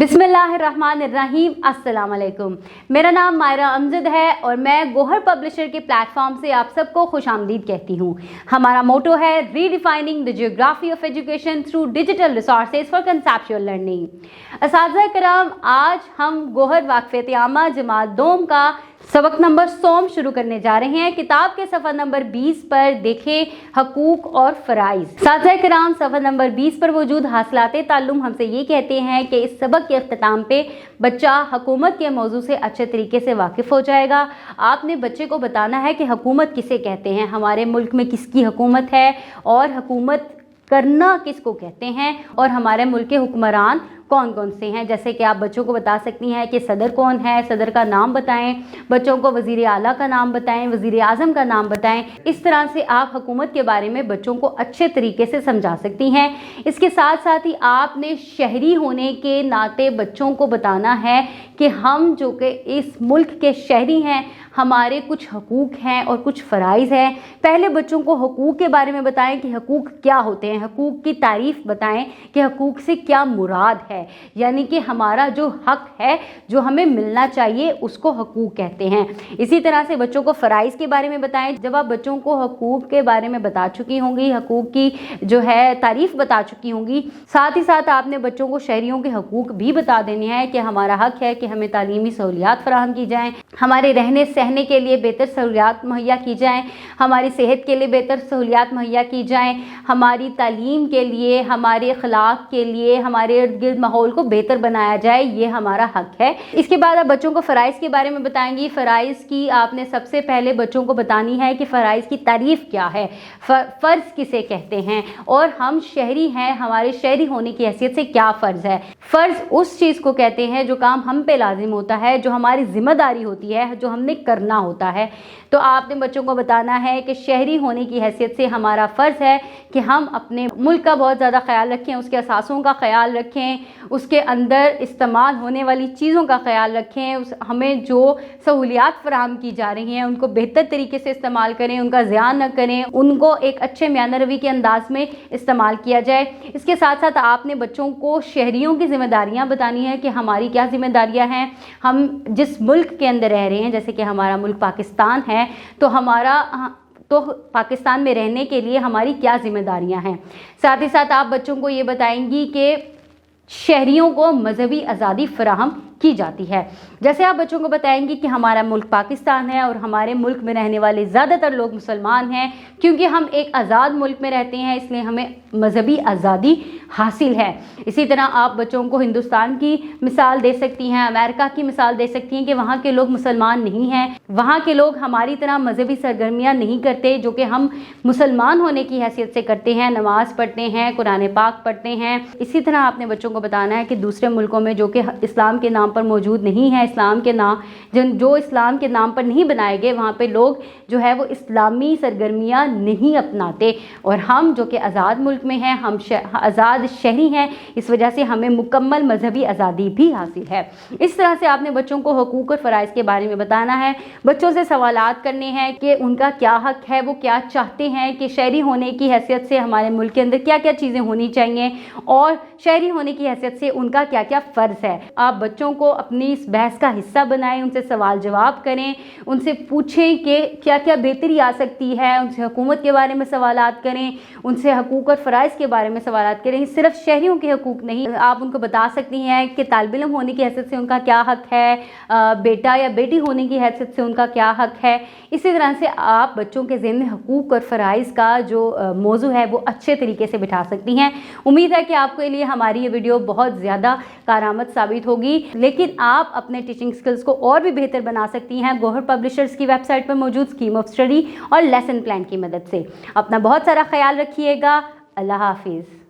बिस्मिल्लाहिर्रहमानिर्रहीम, अस्सलाम वालेकुम। मेरा नाम मायरा अमजद है और मैं गोहर पब्लिशर के प्लेटफॉर्म से आप सबको खुशामदीद कहती हूँ। हमारा मोटो है redefining the geography of education through digital resources for conceptual learning. असातिज़ा कराम, आज हम गोहर वाक़फ़ियत आमा जमात दोम का सबक नंबर 100 शुरू करने जा रहे हैं। किताब के सफ़ा नंबर 20 पर देखें हकूक़ और फ़राइज़। असातिज़ा कराम, सफ़ा नंबर 20 पर मौजूद हासिलात ताल्लुम हमसे ये कहते हैं कि इस सबक के अख्ताम पे बच्चा हुकूमत के मौजू से अच्छे तरीके से वाकिफ़ हो जाएगा। आपने बच्चे को बताना है कि हुकूमत किसे कहते हैं, हमारे मुल्क में किसकी हुकूमत है और हुकूमत करना किसको कहते हैं और हमारे मुल्क के हुक्मरान कौन कौन से हैं। जैसे कि आप बच्चों को बता सकती हैं कि सदर कौन है, सदर का नाम बताएं, बच्चों को वज़ीर आला का नाम बताएं, वज़ीर आज़म का नाम बताएं। इस तरह से आप हुकूमत के बारे में बच्चों को अच्छे तरीके से समझा सकती हैं। इसके साथ साथ ही आपने शहरी होने के नाते बच्चों को बताना है कि हम जो कि इस मुल्क के शहरी हैं, हमारे कुछ हकूक़ हैं और कुछ फ़राइज़ हैं। पहले बच्चों को हकूक़ के बारे में बताएं कि हकूक़ क्या होते हैं, हकूक़ की तारीफ़ बताएं कि हकूक़ से क्या मुराद है, यानी कि हमारा जो हक़ है, जो हमें मिलना चाहिए, उसको हकूक़ कहते हैं। इसी तरह से बच्चों को फ़राइज़ के बारे में बताएं। जब आप बच्चों को हकूक़ के बारे में बता चुकी होंगी, हकूक़ की जो है तारीफ़ बता चुकी होंगी, साथ ही साथ आपने बच्चों को शहरियों के हकूक़ भी बता देने हैं कि हमारा हक़ है कि हमें तालीमी सहूलियात फ़राहम की जाएँ, हमारे रहने सहने के लिए बेहतर सहूलियात मुहैया की जाएँ, हमारी सेहत के लिए बेहतर सहूलियात मुहैया की जाएँ, हमारी तालीम के लिए, हमारे अखलाक के लिए, हमारे इर्द गिर्द माहौल को बेहतर बनाया जाए, ये हमारा हक़ है। इसके बाद आप बच्चों को फ़राइज़ के बारे में बताएंगी। फ़राइज़ की आपने सबसे पहले बच्चों को बतानी है कि फ़राइज़ की तारीफ़ क्या है, फ़र्ज़ किसे कहते हैं और हम शहरी हैं, हमारे शहरी होने की हैसियत से क्या फ़र्ज़ है। फ़र्ज़ उस चीज़ को कहते हैं जो काम हम पे लाजिम होता है, जो हमारी ज़िम्मेदारी होती है, जो हमने करना होता है। तो आपने बच्चों को बताना है कि शहरी होने की हैसियत से हमारा फ़र्ज़ है कि हम अपने मुल्क का बहुत ज़्यादा ख्याल रखें, उसके असासों का ख्याल रखें, उसके अंदर इस्तेमाल होने वाली चीज़ों का ख्याल रखें, हमें जो सहूलियात फ़राहम की जा रही हैं उनको बेहतर तरीके से इस्तेमाल करें, उनका ज़ियान न करें, उनको एक अच्छे म्यान रवी के अंदाज़ में इस्तेमाल किया जाए। इसके साथ साथ आपने बच्चों को शहरियों की ज़िम्मेदारियाँ बतानी है कि हमारी क्या ज़िम्मेदारियाँ हैं। हम जिस मुल्क के अंदर रह रहे हैं, जैसे कि हमारा मुल्क पाकिस्तान है, तो पाकिस्तान में रहने के लिए हमारी क्या ज़िम्मेदारियां हैं। साथ ही साथ आप बच्चों को ये बताएंगी कि शहरियों को मजहबी आज़ादी फराहम की जाती है। जैसे आप बच्चों को बताएंगी कि हमारा मुल्क पाकिस्तान है और हमारे मुल्क में रहने वाले ज़्यादातर लोग मुसलमान हैं, क्योंकि हम एक आज़ाद मुल्क में रहते हैं, इसलिए हमें मजहबी आज़ादी हासिल है। इसी तरह आप बच्चों को हिंदुस्तान की मिसाल दे सकती हैं, अमेरिका की मिसाल दे सकती हैं कि वहाँ के लोग मुसलमान नहीं हैं, वहाँ के लोग हमारी तरह मजहबी सरगर्मियाँ नहीं करते जो कि हम मुसलमान होने की हैसियत से करते हैं, नमाज़ पढ़ते हैं, कुरान पाक पढ़ते हैं। इसी तरह आपने बच्चों को बताना है कि दूसरे मुल्कों में जो कि इस्लाम के नाम पर मौजूद नहीं है, इस्लाम के नाम जो इस्लाम के नाम पर नहीं बनाए गए, वहाँ पे लोग जो है वो इस्लामी सरगर्मियाँ नहीं अपनाते और हम जो कि आज़ाद मुल्क में हैं, हम आज़ाद शहरी हैं, इस वजह से हमें मुकम्मल मजहबी आज़ादी भी हासिल है। इस तरह से आपने बच्चों को हकूक़ और फ़राइज़ के बारे में बताना है। बच्चों से सवालात करने हैं कि उनका क्या हक़ है, वो क्या चाहते हैं कि शहरी होने की हैसियत से हमारे मुल्क के अंदर क्या क्या चीज़ें होनी चाहिए और शहरी होने की हैसियत से उनका क्या क्या फ़र्ज़ है। आप बच्चों को अपनी इस बहस का हिस्सा बनाएं, उनसे सवाल जवाब करें, उनसे पूछें कि क्या क्या बेहतरी आ सकती है, उनसे हुकूमत के बारे में सवालात करें, उनसे हकूक़ और फ़राइज़ के बारे में सवालात करें। सिर्फ शहरियों के हकूक़ नहीं, आप उनको बता सकती हैं कि तालिब इल्म होने की हैसियत से उनका क्या हक़ है, बेटा या बेटी होने की हैसियत से उनका क्या हक़ है। इसी तरह से आप बच्चों के ज़हन में हकूक़ और फ़राइज़ का जो मौजू है वो अच्छे तरीके से बिठा सकती हैं। उम्मीद है कि आपके लिए हमारी ये वीडियो बहुत ज़्यादा कारआमद साबित होगी, लेकिन आप अपने टीचिंग स्किल्स को और भी बेहतर बना सकती हैं गोहर पब्लिशर्स की वेबसाइट पर मौजूद स्कीम ऑफ स्टडी और लेसन प्लान की मदद से। अपना बहुत सारा ख्याल रखिएगा। अल्लाह हाफिज़।